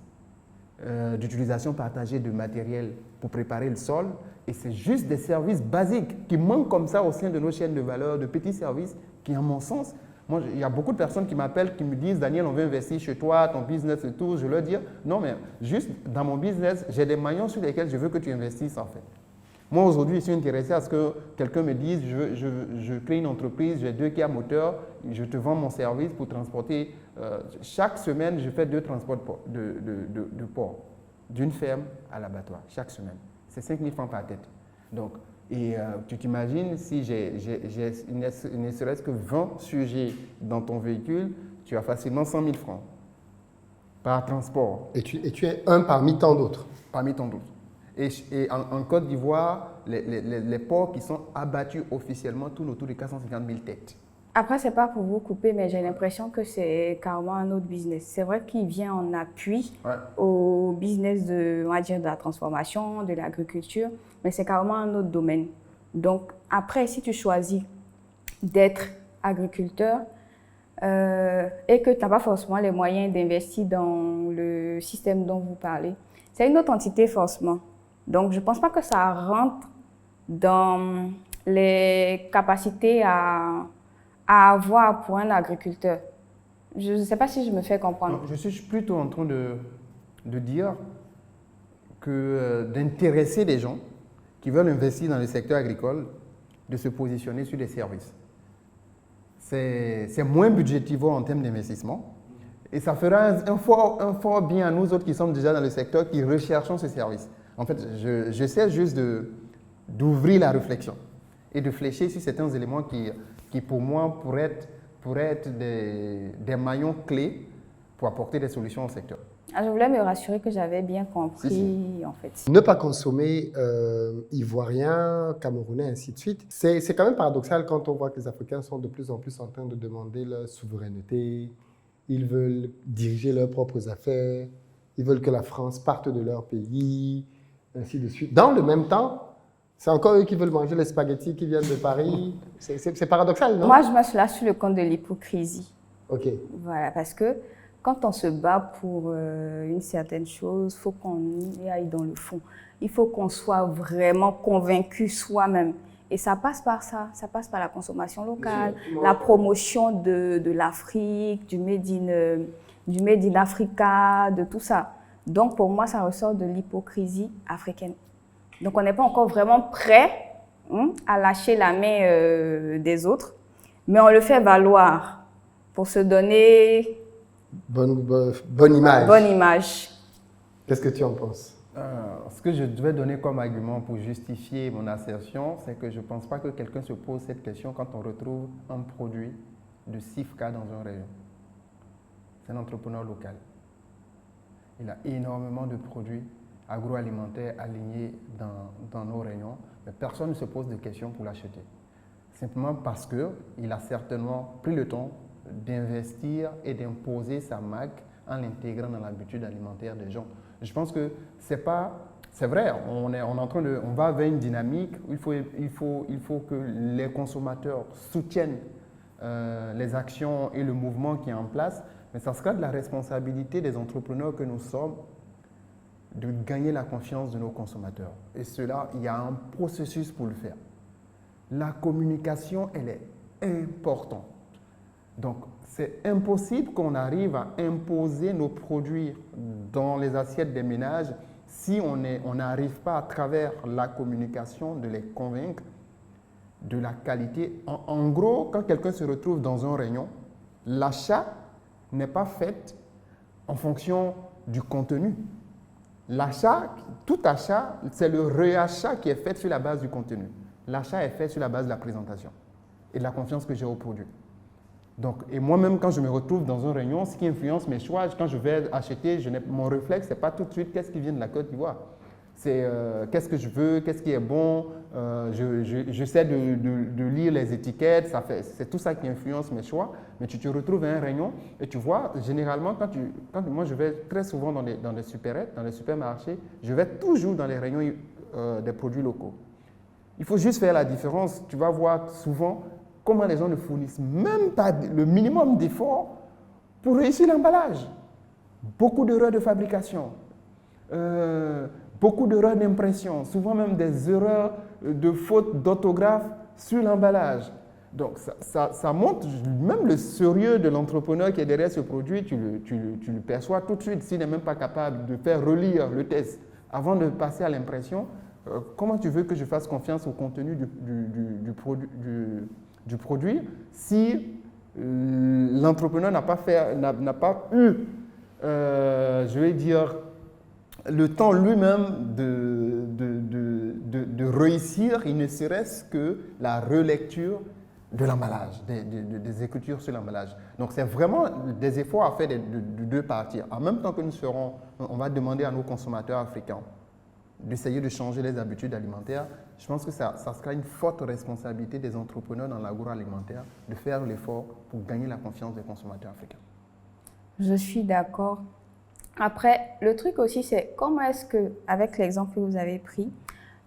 [SPEAKER 1] d'utilisation partagée de matériel pour préparer le sol. Et c'est juste des services basiques qui manquent comme ça au sein de nos chaînes de valeur, de petits services qui, à mon sens, moi, il y a beaucoup de personnes qui m'appellent, qui me disent « Daniel, on veut investir chez toi, ton business et tout ». Je leur dis « Non, mais juste dans mon business, j'ai des maillons sur lesquels je veux que tu investisses en fait ». Moi, aujourd'hui, je suis intéressé à ce que quelqu'un me dise « Je crée une entreprise, j'ai 2 Kia moteurs, je te vends mon service pour transporter… chaque semaine, je fais 2 transports de porc, d'une ferme à l'abattoir, chaque semaine. C'est 5 000 francs par tête. Donc, et tu t'imagines, si j'ai ne serait-ce que 20 sujets dans ton véhicule, tu as facilement 100 000 francs par transport.
[SPEAKER 2] Et tu es un parmi tant d'autres.
[SPEAKER 1] Parmi tant d'autres. Et en Côte d'Ivoire, les porcs qui sont abattus officiellement tournent autour de 450 000 têtes.
[SPEAKER 3] Après, ce n'est pas pour vous couper, mais j'ai l'impression que c'est carrément un autre business. C'est vrai qu'il vient en appui au business on va dire, de la transformation, de l'agriculture, mais c'est carrément un autre domaine. Donc, après, si tu choisis d'être agriculteur et que tu n'as pas forcément les moyens d'investir dans le système dont vous parlez, c'est une autre entité forcément. Donc, je ne pense pas que ça rentre dans les capacités à avoir pour un agriculteur. Je ne sais pas si je me fais comprendre.
[SPEAKER 1] Non, je suis plutôt en train de dire que d'intéresser des gens qui veulent investir dans le secteur agricole, de se positionner sur des services. C'est moins budgétivore en termes d'investissement et ça fera un fort bien à nous autres qui sommes déjà dans le secteur, qui recherchons ces services. En fait, j'essaie juste d'ouvrir la réflexion et de flécher sur certains éléments qui pour moi, pourraient être des maillons clés pour apporter des solutions au secteur.
[SPEAKER 3] Je voulais me rassurer que j'avais bien compris, en fait.
[SPEAKER 2] Ne pas consommer ivoirien, camerounais, ainsi de suite. C'est quand même paradoxal quand on voit que les Africains sont de plus en plus en train de demander leur souveraineté. Ils veulent diriger leurs propres affaires. Ils veulent que la France parte de leur pays, ainsi de suite. Dans le même temps, c'est encore eux qui veulent manger les spaghettis qui viennent de Paris. C'est paradoxal, non?
[SPEAKER 3] Moi, je me suis là sur le compte de l'hypocrisie.
[SPEAKER 2] OK.
[SPEAKER 3] Voilà, parce que quand on se bat pour une certaine chose, il faut qu'on y aille dans le fond. Il faut qu'on soit vraiment convaincu soi-même. Et ça passe par ça. Ça passe par la consommation locale, la promotion de l'Afrique, du Made in Africa, de tout ça. Donc, pour moi, ça ressort de l'hypocrisie africaine. Donc, on n'est pas encore vraiment prêt à lâcher la main des autres, mais on le fait valoir pour se donner
[SPEAKER 2] bonne image.
[SPEAKER 3] Bonne image.
[SPEAKER 2] Qu'est-ce que tu en penses?
[SPEAKER 1] Ce que je devais donner comme argument pour justifier mon assertion, c'est que je ne pense pas que quelqu'un se pose cette question quand on retrouve un produit de Sifka dans un rayon. C'est un entrepreneur local. Il a énormément de produits agroalimentaires alignés dans nos rayons, mais personne ne se pose de questions pour l'acheter. Simplement parce qu'il a certainement pris le temps d'investir et d'imposer sa marque en l'intégrant dans l'habitude alimentaire des gens. Je pense que c'est vrai, on va vers une dynamique où il faut que les consommateurs soutiennent les actions et le mouvement qui est en place, mais ça sera de la responsabilité des entrepreneurs que nous sommes de gagner la confiance de nos consommateurs. Et cela, il y a un processus pour le faire. La communication, elle est importante. Donc, c'est impossible qu'on arrive à imposer nos produits dans les assiettes des ménages si on n'arrive pas à travers la communication de les convaincre de la qualité. En gros, quand quelqu'un se retrouve dans un rayon, l'achat n'est pas fait en fonction du contenu. L'achat, tout achat, c'est le réachat qui est fait sur la base du contenu. L'achat est fait sur la base de la présentation et de la confiance que j'ai au produit. Donc, et moi-même, quand je me retrouve dans un rayon, ce qui influence mes choix, quand je vais acheter, mon réflexe, ce n'est pas tout de suite qu'est-ce qui vient de la Côte d'Ivoire. C'est qu'est-ce que je veux, qu'est-ce qui est bon, j'essaie de lire les étiquettes, c'est tout ça qui influence mes choix. Mais tu te retrouves à un rayon et tu vois, généralement, moi je vais très souvent dans les supérettes, dans les supermarchés, je vais toujours dans les rayons des produits locaux. Il faut juste faire la différence. Tu vas voir souvent comment les gens ne fournissent même pas le minimum d'efforts pour réussir l'emballage. Beaucoup d'erreurs de fabrication, beaucoup d'erreurs d'impression, souvent même des erreurs de fautes d'orthographe sur l'emballage. Donc ça montre même le sérieux de l'entrepreneur qui est derrière ce produit, tu le perçois tout de suite s'il n'est même pas capable de faire relire le test avant de passer à l'impression. Comment tu veux que je fasse confiance au contenu du produit si l'entrepreneur n'a pas eu, je vais dire, le temps lui-même de réussir, il ne serait-ce que la relecture de l'emballage, des écritures sur l'emballage. Donc c'est vraiment des efforts à faire de deux parties. En même temps que on va demander à nos consommateurs africains d'essayer de changer les habitudes alimentaires, je pense que ça sera une forte responsabilité des entrepreneurs dans l'agroalimentaire de faire l'effort pour gagner la confiance des consommateurs africains.
[SPEAKER 3] Je suis d'accord. Après, le truc aussi, c'est comment est-ce que, avec l'exemple que vous avez pris,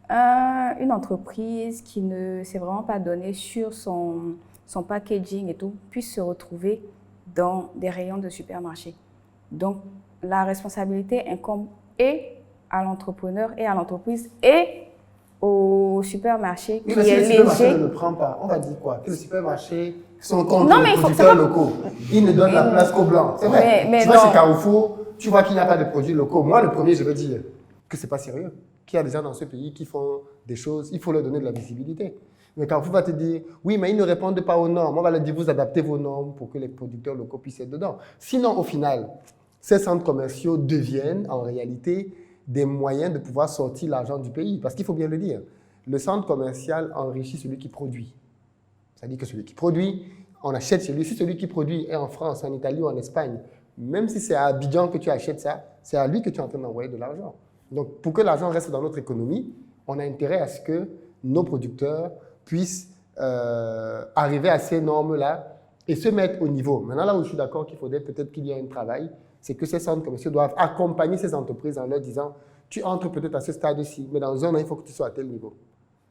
[SPEAKER 3] une entreprise qui ne s'est vraiment pas donnée sur son packaging et tout, puisse se retrouver dans des rayons de supermarché. Donc, la responsabilité incombe et à l'entrepreneur et à l'entreprise et au supermarché qui est léger.
[SPEAKER 2] Le supermarché ne le prend pas. On va dire quoi? Que le supermarché sont contre les producteurs locaux. Ils ne donnent la place qu'aux blancs. C'est vrai. Mais tu vas chez Carrefour, tu vois qu'il n'y a pas de produits locaux. Moi, le premier, je veux dire que ce n'est pas sérieux. Qu'il y a des gens dans ce pays qui font des choses, il faut leur donner de la visibilité. Mais Carrefour va te dire, oui, mais ils ne répondent pas aux normes. On va leur dire, vous adaptez vos normes pour que les producteurs locaux puissent être dedans. Sinon, au final, ces centres commerciaux deviennent en réalité des moyens de pouvoir sortir l'argent du pays. Parce qu'il faut bien le dire, le centre commercial enrichit celui qui produit. C'est-à-dire que celui qui produit, on achète chez lui. Si celui qui produit est en France, en Italie ou en Espagne, même si c'est à Abidjan que tu achètes ça, c'est à lui que tu es en train d'envoyer de l'argent. Donc, pour que l'argent reste dans notre économie, on a intérêt à ce que nos producteurs puissent arriver à ces normes-là et se mettre au niveau. Maintenant, là où je suis d'accord qu'il faudrait peut-être qu'il y ait un travail, c'est que ces centres commerciaux doivent accompagner ces entreprises en leur disant « Tu entres peut-être à ce stade-ci, mais dans 1 an, il faut que tu sois à tel niveau.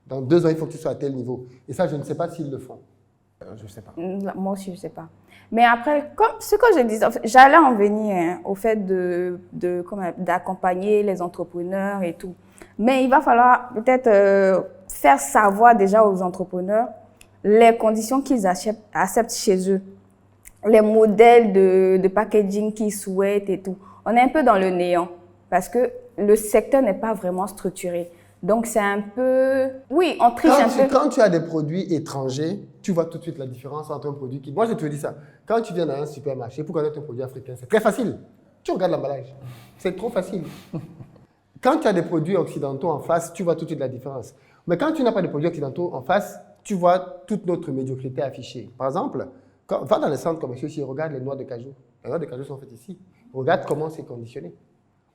[SPEAKER 2] Dans 2 ans, il faut que tu sois à tel niveau. » Et ça, je ne sais pas s'ils le font.
[SPEAKER 1] Je ne sais pas.
[SPEAKER 3] Moi aussi, je ne sais pas. Mais après, comme ce que je disais, j'allais en venir au fait d'accompagner les entrepreneurs et tout. Mais il va falloir peut-être faire savoir déjà aux entrepreneurs les conditions qu'ils acceptent chez eux, les modèles de packaging qu'ils souhaitent et tout. On est un peu dans le néant parce que le secteur n'est pas vraiment structuré. Donc, c'est un peu… Oui, on triche un peu.
[SPEAKER 2] Quand tu as des produits étrangers, tu vois tout de suite la différence entre un produit qui… Moi, je te dis ça. Quand tu viens dans un supermarché pour connaître un produit africain, c'est très facile. Tu regardes l'emballage. C'est trop facile. Quand tu as des produits occidentaux en face, tu vois tout de suite la différence. Mais quand tu n'as pas de produits occidentaux en face, tu vois toute notre médiocrité affichée. Par exemple, va dans les centres commerciaux ici, regarde les noix de cajou. Les noix de cajou sont faites ici. Regarde comment c'est conditionné.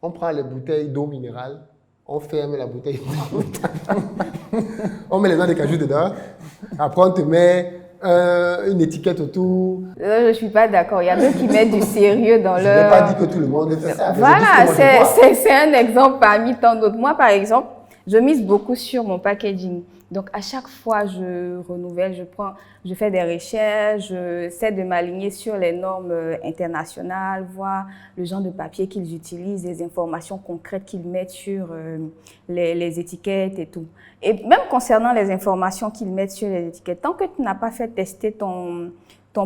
[SPEAKER 2] On prend les bouteilles d'eau minérale, on ferme la bouteille, on met les noix de cajou dedans, après on te met une étiquette autour.
[SPEAKER 3] Je ne suis pas d'accord. Il y a d'autres qui mettent du sérieux dans leur…
[SPEAKER 2] Je n'ai pas dit que tout le monde fait ça.
[SPEAKER 3] Voilà, c'est un exemple parmi tant d'autres. Moi, par exemple, je mise beaucoup sur mon packaging. Donc, à chaque fois, je renouvelle, je fais des recherches, j'essaie de m'aligner sur les normes internationales, voir le genre de papier qu'ils utilisent, les informations concrètes qu'ils mettent sur les étiquettes et tout. Et même concernant les informations qu'ils mettent sur les étiquettes, tant que tu n'as pas fait tester ton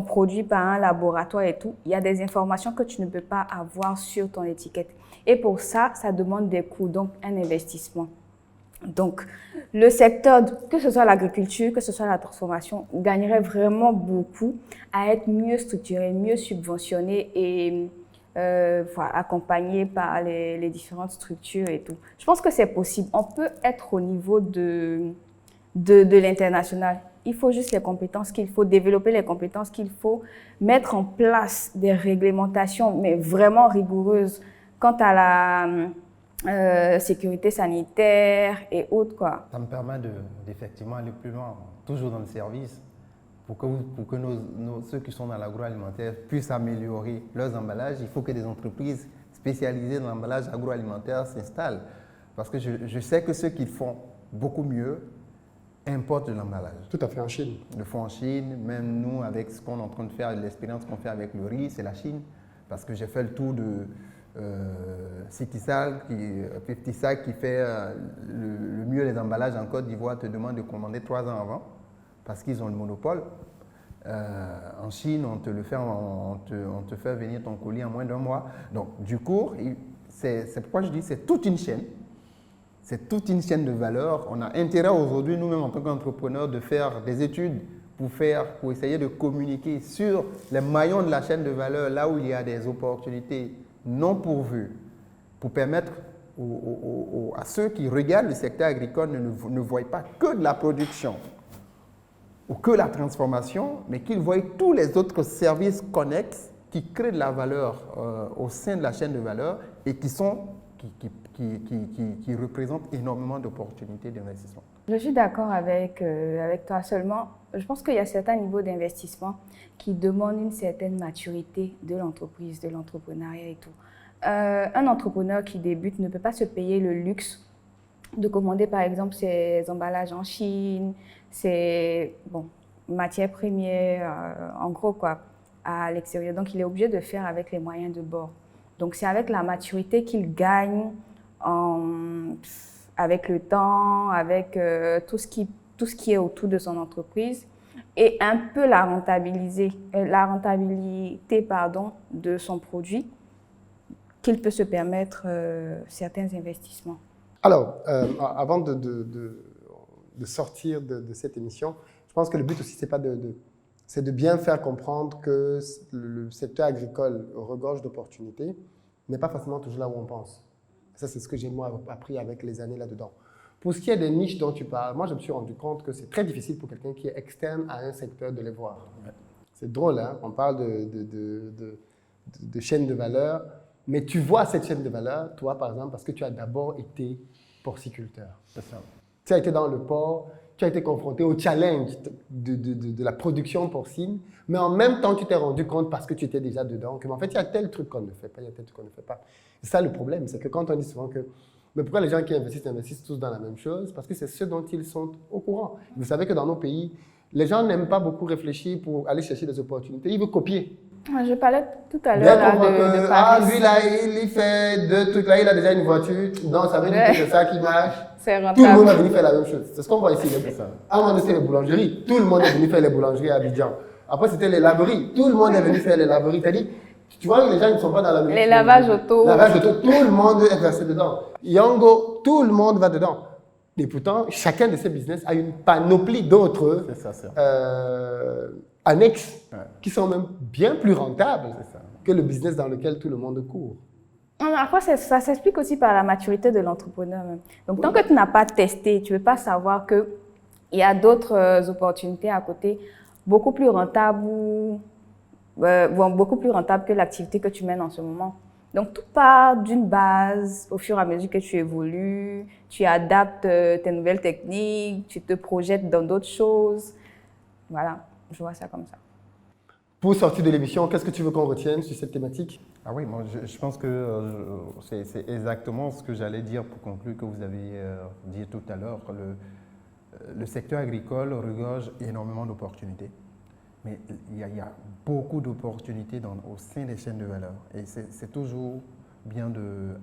[SPEAKER 3] produit par un laboratoire et tout, il y a des informations que tu ne peux pas avoir sur ton étiquette. Et pour ça, ça demande des coûts, donc un investissement. Donc, le secteur, que ce soit l'agriculture, que ce soit la transformation, gagnerait vraiment beaucoup à être mieux structuré, mieux subventionné et voilà, accompagné par les différentes structures et tout. Je pense que c'est possible. On peut être au niveau de l'international. Il faut juste les compétences qu'il faut, développer les compétences qu'il faut, mettre en place des réglementations, mais vraiment rigoureuses quant à la sécurité sanitaire et autres, quoi.
[SPEAKER 1] Ça me permet d'effectivement aller plus loin, toujours dans le service, pour que ceux qui sont dans l'agroalimentaire puissent améliorer leurs emballages. Il faut que des entreprises spécialisées dans l'emballage agroalimentaire s'installent. Parce que je sais que ceux qui font beaucoup mieux importent de l'emballage.
[SPEAKER 2] Tout à fait, en Chine.
[SPEAKER 1] Le font en Chine, même nous, avec ce qu'on est en train de faire, l'expérience qu'on fait avec le riz, c'est la Chine. Parce que j'ai fait le tour de Citisal, 50 Sac, qui fait le mieux les emballages en Côte d'Ivoire, te demande de commander 3 ans avant parce qu'ils ont le monopole. En Chine, on te fait venir ton colis en moins d'1 mois. Donc, du coup, c'est pourquoi je dis c'est toute une chaîne. C'est toute une chaîne de valeur. On a intérêt aujourd'hui, nous-mêmes en tant qu'entrepreneurs, de faire des études pour essayer de communiquer sur les maillons de la chaîne de valeur, là où il y a des opportunités non pourvus, pour permettre à ceux qui regardent le secteur agricole ne voient pas que de la production ou que la transformation, mais qu'ils voient tous les autres services connexes qui créent de la valeur au sein de la chaîne de valeur et qui représentent énormément d'opportunités d'investissement.
[SPEAKER 3] Je suis d'accord avec toi, seulement je pense qu'il y a certains niveaux d'investissement qui demandent une certaine maturité de l'entreprise, de l'entrepreneuriat et tout. Un entrepreneur qui débute ne peut pas se payer le luxe de commander par exemple ses emballages en Chine, ses matières premières, en gros quoi, à l'extérieur. Donc il est obligé de faire avec les moyens de bord. Donc c'est avec la maturité qu'il gagne avec le temps, avec tout ce qui est autour de son entreprise et un peu la rentabilité de son produit qu'il peut se permettre certains investissements.
[SPEAKER 2] Alors, avant de sortir de cette émission, je pense que le but aussi, c'est de bien faire comprendre que le secteur agricole regorge d'opportunités, mais pas forcément toujours là où on pense. Ça, c'est ce que j'ai moi appris avec les années là-dedans. Pour ce qui est des niches dont tu parles, moi, je me suis rendu compte que c'est très difficile pour quelqu'un qui est externe à un secteur de les voir. Ouais. C'est drôle, hein? On parle de chaîne de valeur, mais tu vois cette chaîne de valeur, toi, par exemple, parce que tu as d'abord été porciculteur. C'est ça. Tu as été dans le porc, tu as été confronté au challenge de la production porcine, mais en même temps, tu t'es rendu compte, parce que tu étais déjà dedans, que en fait, il y a tel truc qu'on ne fait pas, il y a tel truc qu'on ne fait pas. C'est ça le problème, c'est que quand on dit souvent que mais pourquoi les gens qui investissent tous dans la même chose? Parce que c'est ce dont ils sont au courant. Vous savez que dans nos pays, Les gens n'aiment pas beaucoup réfléchir pour aller chercher des opportunités. Ils veulent copier.
[SPEAKER 3] Je parlais tout à l'heure là, de Paris.
[SPEAKER 2] Lui, là, il fait 2 trucs. Là, il a déjà une voiture. Donc, ça veut dire que c'est ça qui marche.
[SPEAKER 3] C'est rentable.
[SPEAKER 2] Tout le monde va venir faire la même chose. C'est ce qu'on voit ici. À un moment donné, c'était les boulangeries. Tout le monde est venu faire les boulangeries à Abidjan. Après, c'était les laveries. Tout le monde est venu faire les laveries. C'est-à-dire, tu vois, les gens ne sont pas dans la même.
[SPEAKER 3] Les lavages auto.
[SPEAKER 2] Lavage auto, tout le monde est versé dedans. Yango, tout le monde va dedans. Et pourtant, chacun de ces business a une panoplie d'autres annexes qui sont même bien plus rentables que le business dans lequel tout le monde court.
[SPEAKER 3] Après, ça s'explique aussi par la maturité de l'entrepreneur. Donc, tant que tu n'as pas testé, tu ne veux pas savoir qu'il y a d'autres opportunités à côté, beaucoup plus rentables beaucoup plus rentables que l'activité que tu mènes en ce moment. Donc, tout part d'une base au fur et à mesure que tu évolues, tu adaptes tes nouvelles techniques, tu te projettes dans d'autres choses. Voilà, je vois ça comme ça.
[SPEAKER 2] Pour sortir de l'émission, qu'est-ce que tu veux qu'on retienne sur cette thématique?
[SPEAKER 1] Ah oui, moi, je pense que c'est exactement ce que j'allais dire pour conclure que vous avez dit tout à l'heure. Le secteur agricole regorge énormément d'opportunités. Mais il y a beaucoup d'opportunités au sein des chaînes de valeur. Et c'est toujours bien,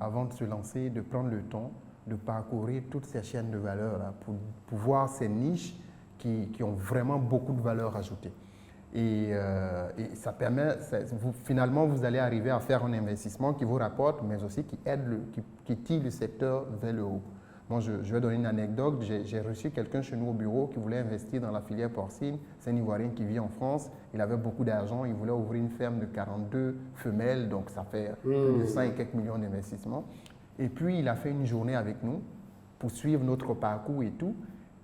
[SPEAKER 1] avant de se lancer, de prendre le temps de parcourir toutes ces chaînes de valeur là, pour voir ces niches qui ont vraiment beaucoup de valeur ajoutée. Et ça permet, finalement, vous allez arriver à faire un investissement qui vous rapporte, mais aussi qui tire le secteur vers le haut. Moi, je vais donner une anecdote. J'ai reçu quelqu'un chez nous au bureau qui voulait investir dans la filière porcine. C'est un Ivoirien qui vit en France. Il avait beaucoup d'argent. Il voulait ouvrir une ferme de 42 femelles. Donc, ça fait plus de 100 et quelques millions d'investissements. Et puis, il a fait une journée avec nous pour suivre notre parcours et tout.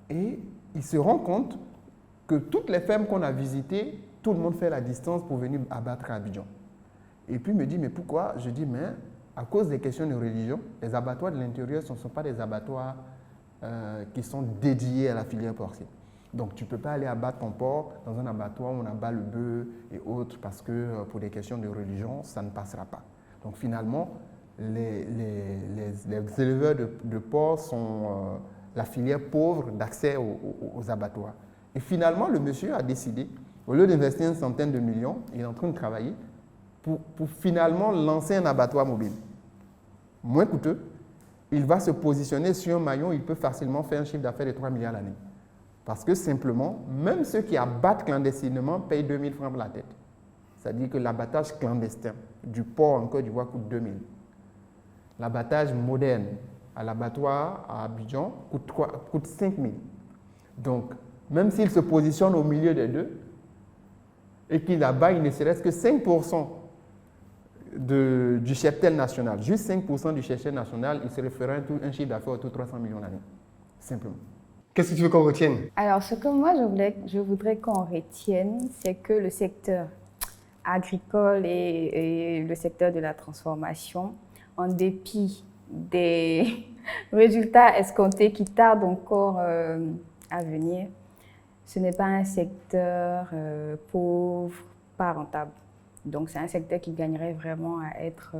[SPEAKER 1] Et il se rend compte que toutes les fermes qu'on a visitées, tout le monde fait la distance pour venir abattre à Abidjan. Et puis, il me dit, mais pourquoi? Je dis, mais à cause des questions de religion, les abattoirs de l'intérieur ne sont pas des abattoirs qui sont dédiés à la filière porcine. Donc, tu ne peux pas aller abattre ton porc dans un abattoir où on abat le bœuf et autres parce que pour des questions de religion, ça ne passera pas. Donc, finalement, les éleveurs de porc sont la filière pauvre d'accès aux abattoirs. Et finalement, le monsieur a décidé, au lieu d'investir une centaine de millions, il est en train de travailler pour finalement lancer un abattoir mobile. Moins coûteux, il va se positionner sur un maillon, il peut facilement faire un chiffre d'affaires de 3 milliards l'année. Parce que simplement, même ceux qui abattent clandestinement payent 2 000 francs pour la tête. C'est-à-dire que l'abattage clandestin du porc en Côte d'Ivoire coûte 2 000. L'abattage moderne à l'abattoir à Abidjan coûte 5 000. Donc, même s'il se positionne au milieu des deux et qu'il abat, il ne serait-ce que 5% du cheptel national, juste 5% du cheptel national, il se référait à un chiffre d'affaires autour de 300 millions l'année, simplement.
[SPEAKER 2] Qu'est-ce que tu veux qu'on retienne?
[SPEAKER 3] Alors, ce que moi, je voudrais qu'on retienne, c'est que le secteur agricole et le secteur de la transformation, en dépit des résultats escomptés qui tardent encore à venir, ce n'est pas un secteur pauvre, pas rentable. Donc, c'est un secteur qui gagnerait vraiment à être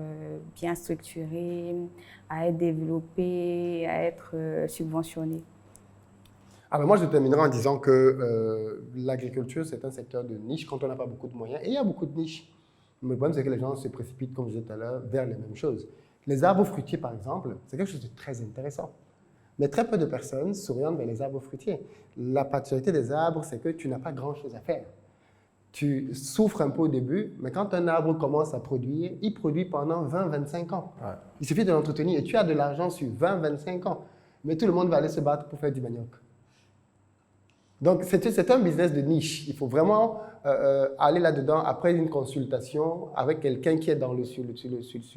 [SPEAKER 3] bien structuré, à être développé, à être subventionné.
[SPEAKER 2] Alors moi, je terminerai en disant que l'agriculture, c'est un secteur de niche quand on n'a pas beaucoup de moyens. Et il y a beaucoup de niches. Mais le problème, c'est que les gens se précipitent, comme je disais tout à l'heure, vers les mêmes choses. Les arbres fruitiers, par exemple, c'est quelque chose de très intéressant. Mais très peu de personnes s'orientent vers les arbres fruitiers. La particularité des arbres, c'est que tu n'as pas grand-chose à faire. Tu souffres un peu au début, mais quand un arbre commence à produire, il produit pendant 20-25 ans. Ouais. Il suffit de l'entretenir et tu as de l'argent sur 20-25 ans. Mais tout le monde va aller se battre pour faire du manioc. Donc, c'est un business de niche. Il faut vraiment aller là-dedans après une consultation avec quelqu'un qui est sur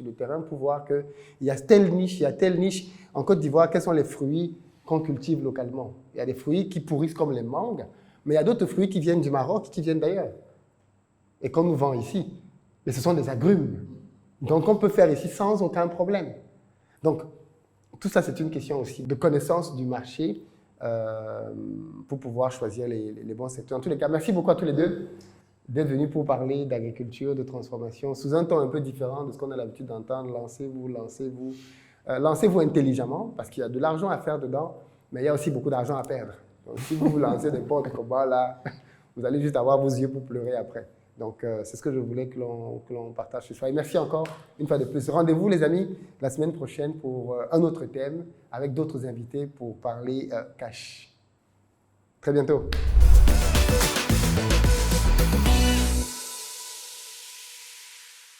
[SPEAKER 2] le terrain pour voir qu'il y a telle niche, il y a telle niche. En Côte d'Ivoire, quels sont les fruits qu'on cultive localement? Il y a des fruits qui pourrissent comme les mangues, mais il y a d'autres fruits qui viennent du Maroc, qui viennent d'ailleurs. Et qu'on nous vend ici. Mais ce sont des agrumes. Donc, on peut faire ici sans aucun problème. Donc, tout ça, c'est une question aussi de connaissance du marché pour pouvoir choisir les bons secteurs. En tous les cas, merci beaucoup à tous les deux d'être venus pour parler d'agriculture, de transformation, sous un ton un peu différent de ce qu'on a l'habitude d'entendre. Lancez-vous intelligemment, parce qu'il y a de l'argent à faire dedans, mais il y a aussi beaucoup d'argent à perdre. Donc, si vous vous lancez n'importe comment, là, vous allez juste avoir vos yeux pour pleurer après. Donc, c'est ce que je voulais que l'on partage ce soir. Et merci encore une fois de plus. Rendez-vous, les amis, la semaine prochaine pour un autre thème avec d'autres invités pour parler cash. Très bientôt.